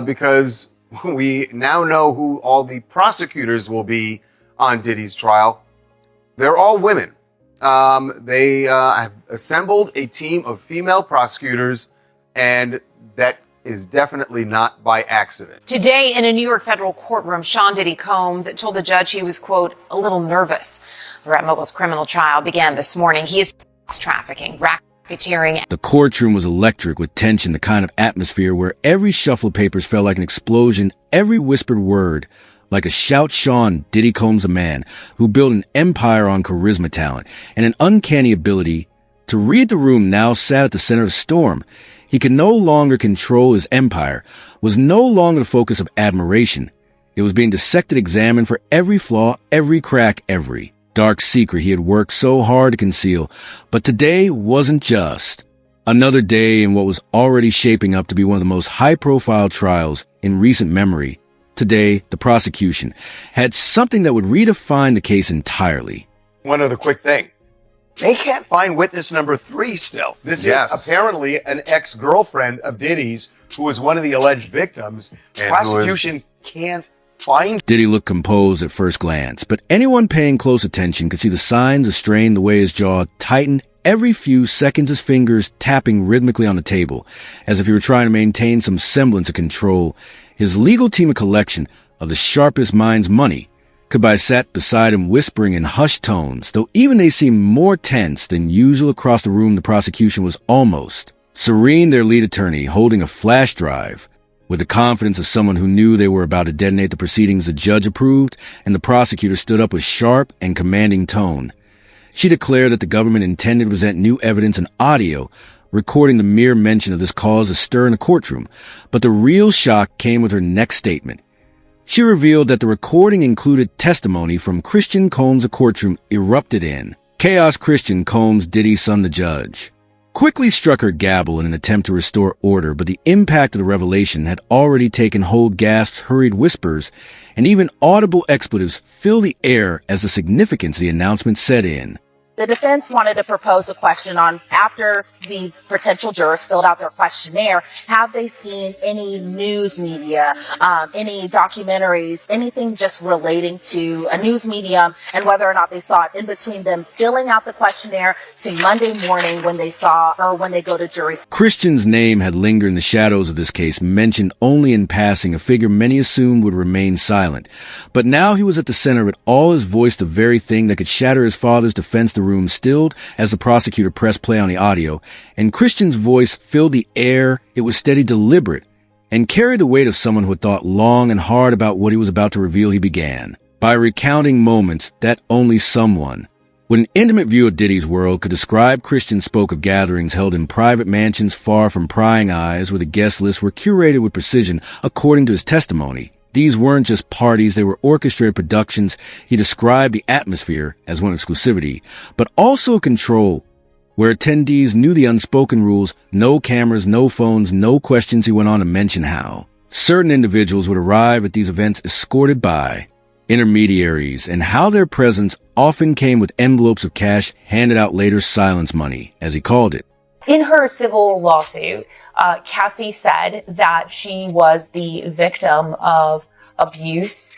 because we now know who all the prosecutors will be on Diddy's trial. They're all women. They have assembled a team of female prosecutors, and that is definitely not by accident. Today in a New York federal courtroom, Sean Diddy Combs told the judge he was, quote, a little nervous. The Rat Mogul's criminal trial began this morning. He is trafficking, racketeering. The courtroom was electric with tension, the kind of atmosphere where every shuffle of papers felt like an explosion, every whispered word like a shout. Sean Diddy Combs, a man who built an empire on charisma, talent, and an uncanny ability to read the room, now sat at the center of a storm. He could no longer control his empire, was no longer the focus of admiration. It was being dissected, examined for every flaw, every crack, every dark secret he had worked so hard to conceal. But today wasn't just another day in what was already shaping up to be one of the most high-profile trials in recent memory. Today, the prosecution had something that would redefine the case entirely. One other quick thing. They can't find witness number 3 still. This is apparently an ex-girlfriend of Diddy's who was one of the alleged victims. And prosecution can't find. Diddy looked composed at first glance, but anyone paying close attention could see the signs of strain, the way his jaw tightened every few seconds, his fingers tapping rhythmically on the table, as if he were trying to maintain some semblance of control. His legal team, a collection of the sharpest minds money, could be sat beside him whispering in hushed tones, though even they seemed more tense than usual. Across the room, the prosecution was almost serene, their lead attorney holding a flash drive. With the confidence of someone who knew they were about to detonate the proceedings, the judge approved, and the prosecutor stood up with sharp and commanding tone. She declared that the government intended to present new evidence and audio, recording the mere mention of this cause a stir in the courtroom. But the real shock came with her next statement. She revealed that the recording included testimony from Christian Combs. The courtroom erupted in chaos. Christian Combs, Diddy's son, the judge, quickly struck her gavel in an attempt to restore order, but the impact of the revelation had already taken hold. Gasps, hurried whispers, and even audible expletives filled the air as the significance of the announcement set in. The defense wanted to propose a question on, after the potential jurors filled out their questionnaire, have they seen any news media, any documentaries, anything just relating to a news medium, and whether or not they saw it in between them filling out the questionnaire to Monday morning when they saw, or when they go to jury. Christian's name had lingered in the shadows of this case, mentioned only in passing, a figure many assumed would remain silent. But now he was at the center of it all. His voice, the very thing that could shatter his father's defense. The room stilled as the prosecutor pressed play on the audio, and Christian's voice filled the air. It was steady, deliberate, and carried the weight of someone who had thought long and hard about what he was about to reveal. He began by recounting moments that only someone with an intimate view of Diddy's world could describe. Christian spoke of gatherings held in private mansions far from prying eyes, where the guest lists were curated with precision according to his testimony. These weren't just parties, they were orchestrated productions. He described the atmosphere as one of exclusivity, but also control, where attendees knew the unspoken rules: no cameras, no phones, no questions. He went on to mention how certain individuals would arrive at these events escorted by intermediaries, and how their presence often came with envelopes of cash handed out later, silence money, as he called it. In her civil lawsuit, Cassie said that she was the victim of abuse,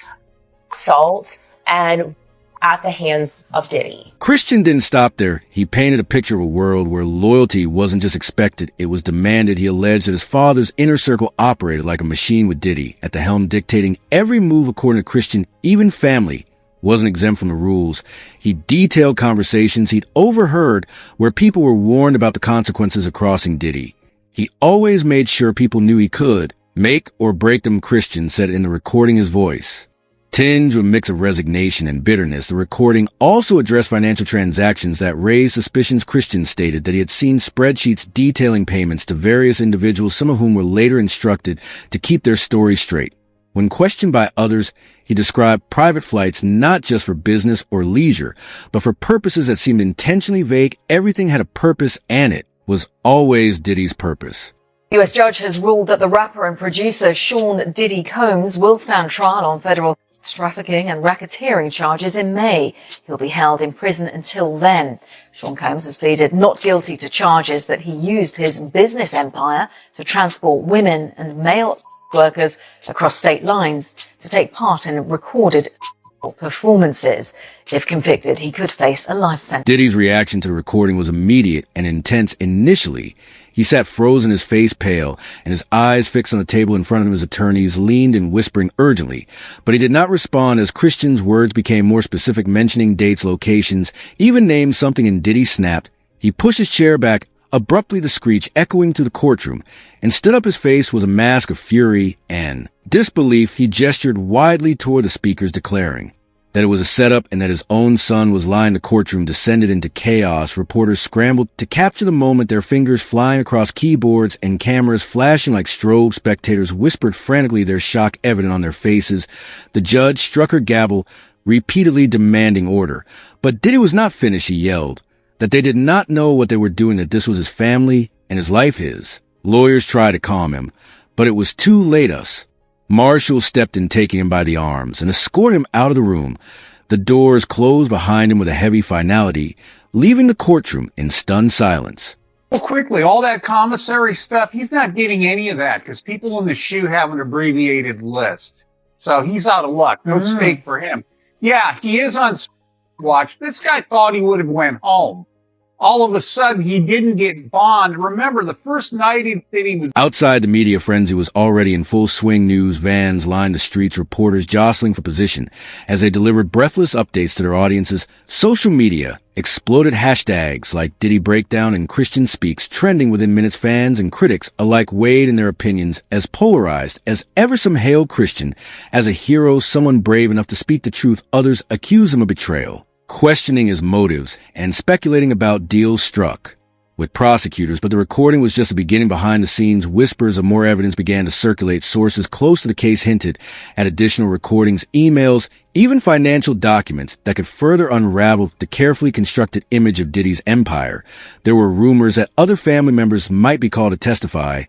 assault, and at the hands of Diddy. Christian didn't stop there. He painted a picture of a world where loyalty wasn't just expected, it was demanded. He alleged that his father's inner circle operated like a machine, with Diddy at the helm dictating every move. According to Christian, even family wasn't exempt from the rules. He detailed conversations he'd overheard where people were warned about the consequences of crossing Diddy. He always made sure people knew he could make or break them. Christian said in the recording, his voice tinged with a mix of resignation and bitterness. The recording also addressed financial transactions that raised suspicions. Christian stated that he had seen spreadsheets detailing payments to various individuals, some of whom were later instructed to keep their stories straight. When questioned by others, he described private flights not just for business or leisure, but for purposes that seemed intentionally vague. Everything had a purpose, and it was always Diddy's purpose. U.S. judge has ruled that the rapper and producer Sean Diddy Combs will stand trial on federal trafficking and racketeering charges in May. He'll be held in prison until then. Sean Combs has pleaded not guilty to charges that he used his business empire to transport women and male workers across state lines to take part in recorded performances. If convicted, he could face a life sentence. Diddy's reaction to the recording was immediate and intense initially. He sat frozen, his face pale, and his eyes fixed on the table in front of his attorneys, leaned and whispering urgently. But he did not respond as Christian's words became more specific, mentioning dates, locations, even named something, and Diddy snapped. He pushed his chair back, abruptly the screech echoing through the courtroom, and stood up, his face with a mask of fury and disbelief. He gestured widely toward the speakers, declaring that it was a setup and that his own son was lying. The courtroom descended into chaos. Reporters scrambled to capture the moment, their fingers flying across keyboards and cameras flashing like strobe. Spectators whispered frantically, their shock evident on their faces. The judge struck her gavel, repeatedly demanding order. But Diddy was not finished. He yelled that they did not know what they were doing, that this was his family and his life his. Lawyers tried to calm him, but it was too late. Marshals stepped in, taking him by the arms, and escorted him out of the room. The doors closed behind him with a heavy finality, leaving the courtroom in stunned silence. Well, quickly, all that commissary stuff, he's not getting any of that because people in the SHU have an abbreviated list. So he's out of luck. No stake for him. Yeah, he is on watch. This guy thought he would have went home. All of a sudden, he didn't get bond. Remember, the first night he was... Outside, the media frenzy was already in full swing. News vans lined the streets, reporters jostling for position as they delivered breathless updates to their audiences. Social media exploded, hashtags like Diddy Breakdown and Christian Speaks trending within minutes. Fans and critics alike weighed in their opinions, as polarized as ever. Some hailed Christian as a hero, someone brave enough to speak the truth. Others accused him of betrayal, questioning his motives and speculating about deals struck with prosecutors. But the recording was just the beginning. Behind the scenes, whispers of more evidence began to circulate. Sources close to the case hinted at additional recordings, emails, even financial documents that could further unravel the carefully constructed image of Diddy's empire. There were rumors that other family members might be called to testify,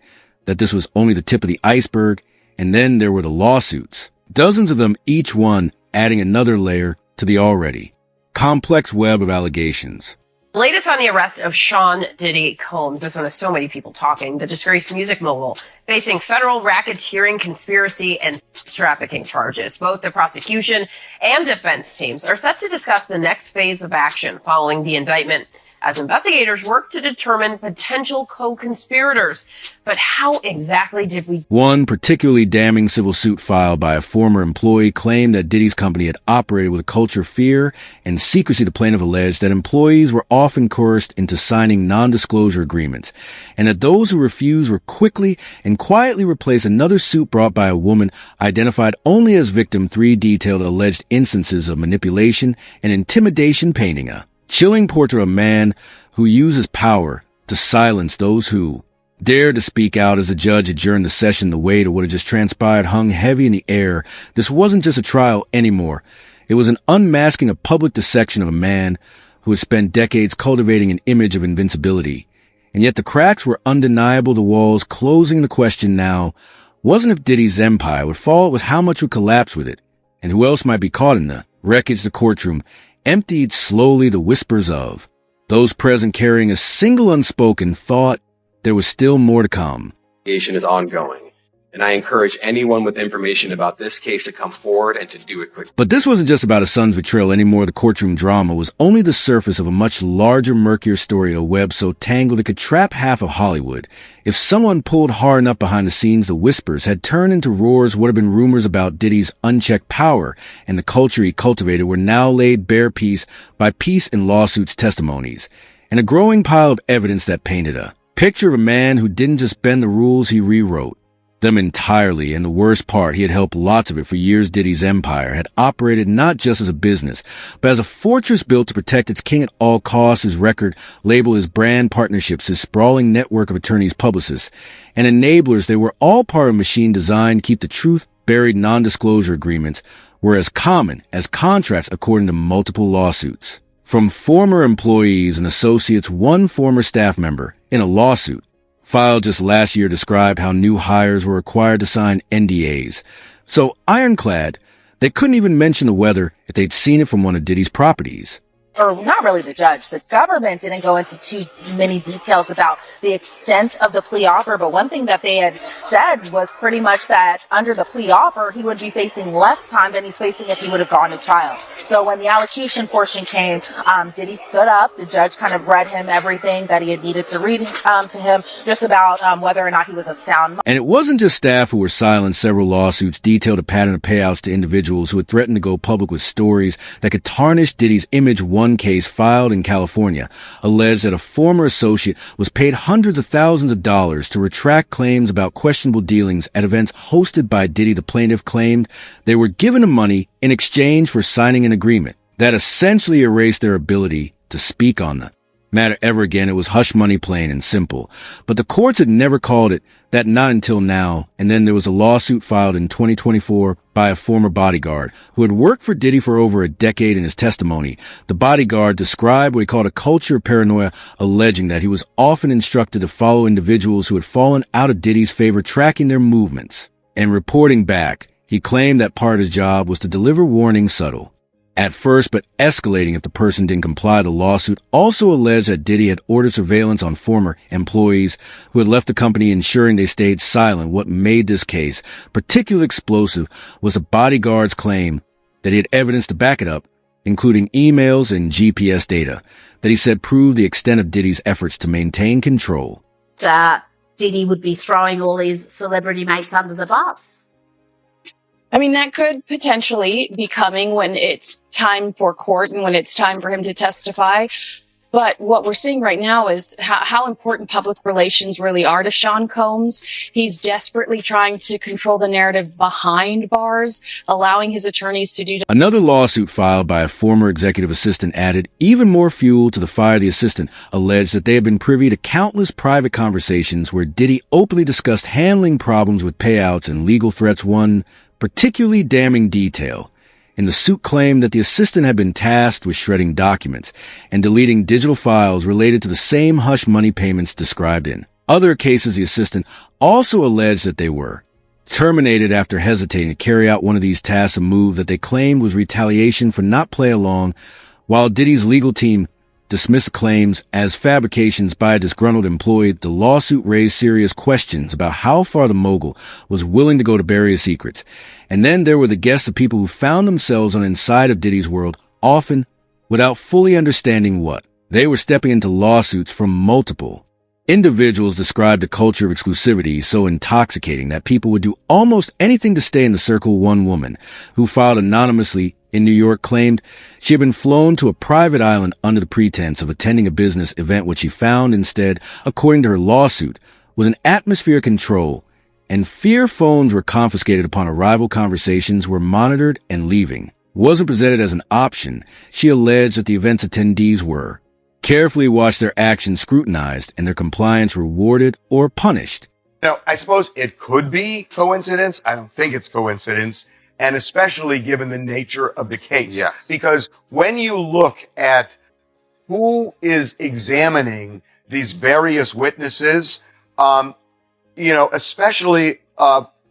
that this was only the tip of the iceberg. And then there were the lawsuits, dozens of them, each one adding another layer to the already complex web of allegations. Latest on the arrest of Sean Diddy Combs. This one has so many people talking. The disgraced music mogul facing federal racketeering, conspiracy, and trafficking charges. Both the prosecution and defense teams are set to discuss the next phase of action following the indictment, as investigators work to determine potential co-conspirators. But how exactly did we... One particularly damning civil suit filed by a former employee claimed that Diddy's company had operated with a culture of fear and secrecy. The plaintiff alleged that employees were often coerced into signing non-disclosure agreements, and that those who refused were quickly and quietly replaced. Another suit brought by a woman identified only as victim 3 detailed alleged instances of manipulation and intimidation, painting a chilling portrait of a man who uses power to silence those who dared to speak out. As the judge adjourned the session, the weight of what had just transpired hung heavy in the air. This wasn't just a trial anymore. It was an unmasking, a public dissection of a man who had spent decades cultivating an image of invincibility. And yet the cracks were undeniable, the walls closing. The question now wasn't if Diddy's empire would fall, it was how much would collapse with it, and who else might be caught in the wreckage. The courtroom emptied slowly, the whispers of those present carrying a single unspoken thought: there was still more to come. Investigation is ongoing, and I encourage anyone with information about this case to come forward and to do it quickly. But this wasn't just about a son's betrayal anymore. The courtroom drama was only the surface of a much larger, murkier story, a web so tangled it could trap half of Hollywood. If someone pulled hard enough behind the scenes, the whispers had turned into roars. What had been rumors about Diddy's unchecked power and the culture he cultivated were now laid bare piece by piece in lawsuits, testimonies, and a growing pile of evidence that painted a picture of a man who didn't just bend the rules, he rewrote them entirely. And the worst part, he had helped lots of it. For years, Diddy's empire had operated not just as a business, but as a fortress built to protect its king at all costs. His record label, his brand partnerships, his sprawling network of attorneys, publicists, and enablers, they were all part of a machine designed to keep the truth buried. Non-disclosure agreements were as common as contracts, according to multiple lawsuits. From former employees and associates, one former staff member in a lawsuit filed just last year described how new hires were required to sign NDAs so ironclad They couldn't even mention the weather if they'd seen it from one of Diddy's properties. Or not really the judge. The government didn't go into too many details about the extent of the plea offer, but one thing that they had said was pretty much that under the plea offer, he would be facing less time than he's facing if he would have gone to trial. So when the allocution portion came, Diddy stood up. The judge kind of read him everything that he had needed to read to him, just about whether or not he was of sound mind. And it wasn't just staff who were silent. Several lawsuits detailed a pattern of payouts to individuals who had threatened to go public with stories that could tarnish Diddy's image. One case filed in California alleged that a former associate was paid hundreds of thousands of dollars to retract claims about questionable dealings at events hosted by Diddy. The plaintiff claimed they were given the money in exchange for signing an agreement that essentially erased their ability to speak on the matter ever again. It was hush money, plain and simple. But the courts had never called it that, not until now. And then there was a lawsuit filed in 2024 by a former bodyguard who had worked for Diddy for over a decade. In his testimony, the bodyguard described what he called a culture of paranoia, alleging that he was often instructed to follow individuals who had fallen out of Diddy's favor, tracking their movements and reporting back. He claimed that part of his job was to deliver warnings subtle at first, but escalating if the person didn't comply. The lawsuit also alleged that Diddy had ordered surveillance on former employees who had left the company, ensuring they stayed silent. What made this case particularly explosive was the bodyguard's claim that he had evidence to back it up, including emails and GPS data that he said proved the extent of Diddy's efforts to maintain control. Diddy would be throwing all his celebrity mates under the bus. I mean, that could potentially be coming when it's time for court and when it's time for him to testify. But what we're seeing right now is how important public relations really are to Sean Combs. He's desperately trying to control the narrative behind bars, allowing his attorneys to do. Another lawsuit filed by a former executive assistant added even more fuel to the fire. The assistant alleged that they had been privy to countless private conversations where Diddy openly discussed handling problems with payouts and legal threats. One particularly damning detail in the suit claimed that the assistant had been tasked with shredding documents and deleting digital files related to the same hush money payments described in other cases. The assistant also alleged that they were terminated after hesitating to carry out one of these tasks, a move that they claimed was retaliation for not playing along. While Diddy's legal team dismissed the claims as fabrications by a disgruntled employee, the lawsuit raised serious questions about how far the mogul was willing to go to bury his secrets. And then there were the guests of people who found themselves on the inside of Diddy's world, often without fully understanding what. They were stepping into lawsuits from multiple individuals. Described a culture of exclusivity so intoxicating that people would do almost anything to stay in the circle. One woman who filed anonymously in New York claimed she had been flown to a private island under the pretense of attending a business event. What she found instead, according to her lawsuit, was an atmosphere of control, and fear phones were confiscated upon arrival. Conversations were monitored, and leaving wasn't presented as an option. She alleged that the event's attendees were carefully watched, their actions scrutinized, and their compliance rewarded or punished. Now, I suppose it could be coincidence. I don't think it's coincidence. And especially given the nature of the case. Yes. Because when you look at who is examining these various witnesses, especially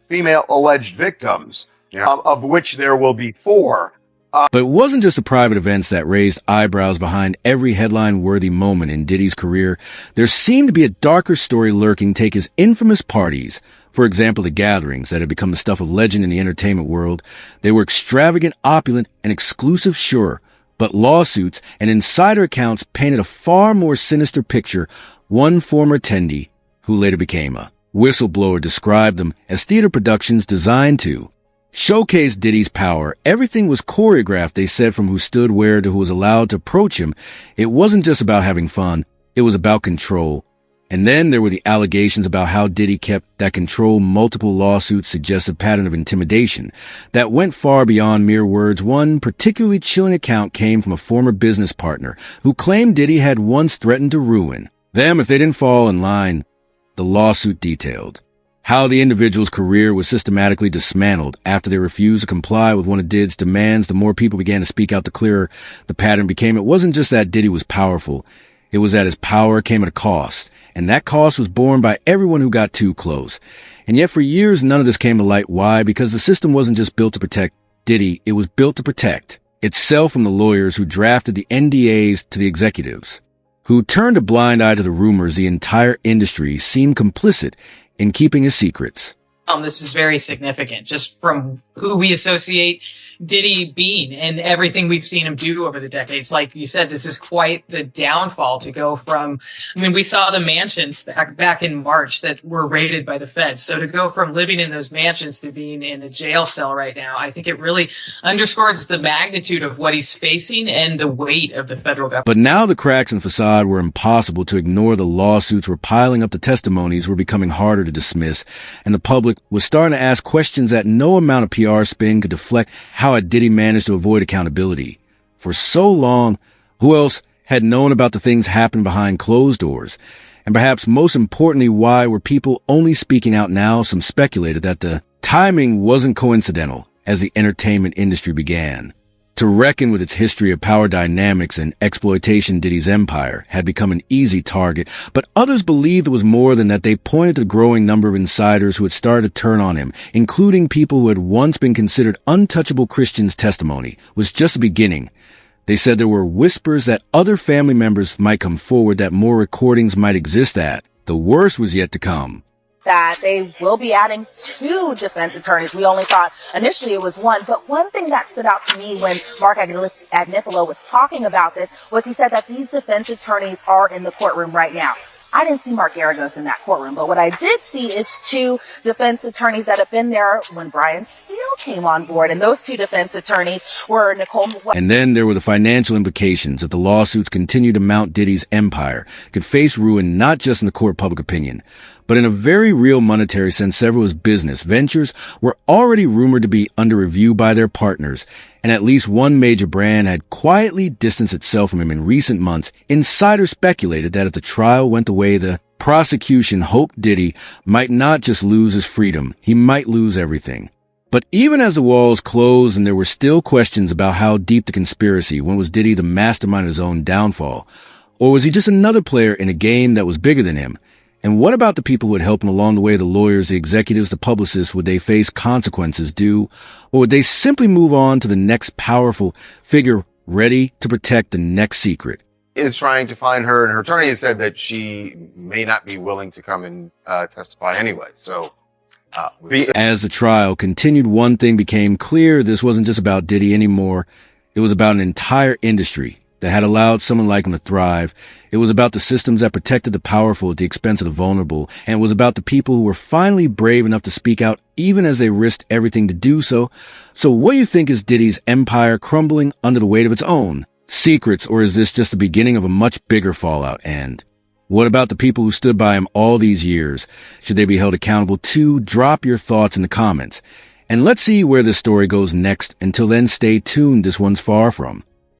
female alleged victims, of which there will be 4. But it wasn't just the private events that raised eyebrows. Behind every headline-worthy moment in Diddy's career, there seemed to be a darker story lurking. Take his infamous parties, for example, the gatherings that had become the stuff of legend in the entertainment world. They were extravagant, opulent, and exclusive, sure, but lawsuits and insider accounts painted a far more sinister picture. One former attendee, who later became a whistleblower, described them as theater productions designed to showcase Diddy's power. Everything was choreographed, they said, from who stood where to who was allowed to approach him. It wasn't just about having fun, it was about control. And then there were the allegations about how Diddy kept that control. Multiple lawsuits suggest a pattern of intimidation that went far beyond mere words. One particularly chilling account came from a former business partner who claimed Diddy had once threatened to ruin them if they didn't fall in line. The lawsuit detailed how the individual's career was systematically dismantled after they refused to comply with one of Diddy's demands. The more people began to speak out, the clearer the pattern became. It wasn't just that Diddy was powerful. It was that his power came at a cost, and that cost was borne by everyone who got too close. And yet for years, none of this came to light. Why? Because the system wasn't just built to protect Diddy, it was built to protect itself from the lawyers who drafted the NDAs to the executives, who turned a blind eye to the rumors the entire industry seemed complicit in keeping his secrets. This is very significant, just from who we associate Diddy being and everything we've seen him do over the decades. Like you said, this is quite the downfall to go from, I mean, we saw the mansions back in March that were raided by the feds. So to go from living in those mansions to being in a jail cell right now, I think it really underscores the magnitude of what he's facing and the weight of the federal government. But now the cracks in the facade were impossible to ignore. The lawsuits were piling up, the testimonies were becoming harder to dismiss, and the public was starting to ask questions that no amount of PR spin could deflect. How had Diddy managed to avoid accountability? For so long, who else had known about the things happening behind closed doors? And perhaps most importantly, why were people only speaking out now? Some speculated that the timing wasn't coincidental as the entertainment industry began to reckon with its history of power dynamics and exploitation. Diddy's empire had become an easy target, but others believed it was more than that. They pointed to the growing number of insiders who had started to turn on him, including people who had once been considered untouchable Christians. Testimony was just the beginning. They said there were whispers that other family members might come forward, that more recordings might exist, that the worst was yet to come. That they will be adding 2 defense attorneys. We only thought initially it was 1, but one thing that stood out to me when Mark Agnifilo was talking about this was he said that these defense attorneys are in the courtroom right now. I didn't see Mark Garagos in that courtroom, but what I did see is 2 defense attorneys that have been there when Brian Steele came on board, and those 2 defense attorneys were Nicole. And then there were the financial implications. If the lawsuits continued to mount, Diddy's empire could face ruin, not just in the court of public opinion, but in a very real monetary sense. Several of his business ventures were already rumored to be under review by their partners, and at least one major brand had quietly distanced itself from him in recent months. Insiders speculated that if the trial went the way the prosecution hoped, Diddy might not just lose his freedom, he might lose everything. But even as the walls closed and there were still questions about how deep the conspiracy, when was Diddy the mastermind of his own downfall? Or was he just another player in a game that was bigger than him? And what about the people who had helped him along the way, the lawyers, the executives, the publicists? Would they face consequences due, or would they simply move on to the next powerful figure ready to protect the next secret? Is trying to find her, and her attorney has said that she may not be willing to come and testify anyway. So, as the trial continued, one thing became clear. This wasn't just about Diddy anymore. It was about an entire industry that had allowed someone like him to thrive. It was about the systems that protected the powerful at the expense of the vulnerable. And it was about the people who were finally brave enough to speak out, even as they risked everything to do so. So what do you think? Is Diddy's empire crumbling under the weight of its own secrets, or is this just the beginning of a much bigger fallout? And what about the people who stood by him all these years? Should they be held accountable too? Drop your thoughts in the comments. And let's see where this story goes next. Until then, stay tuned. This one's far from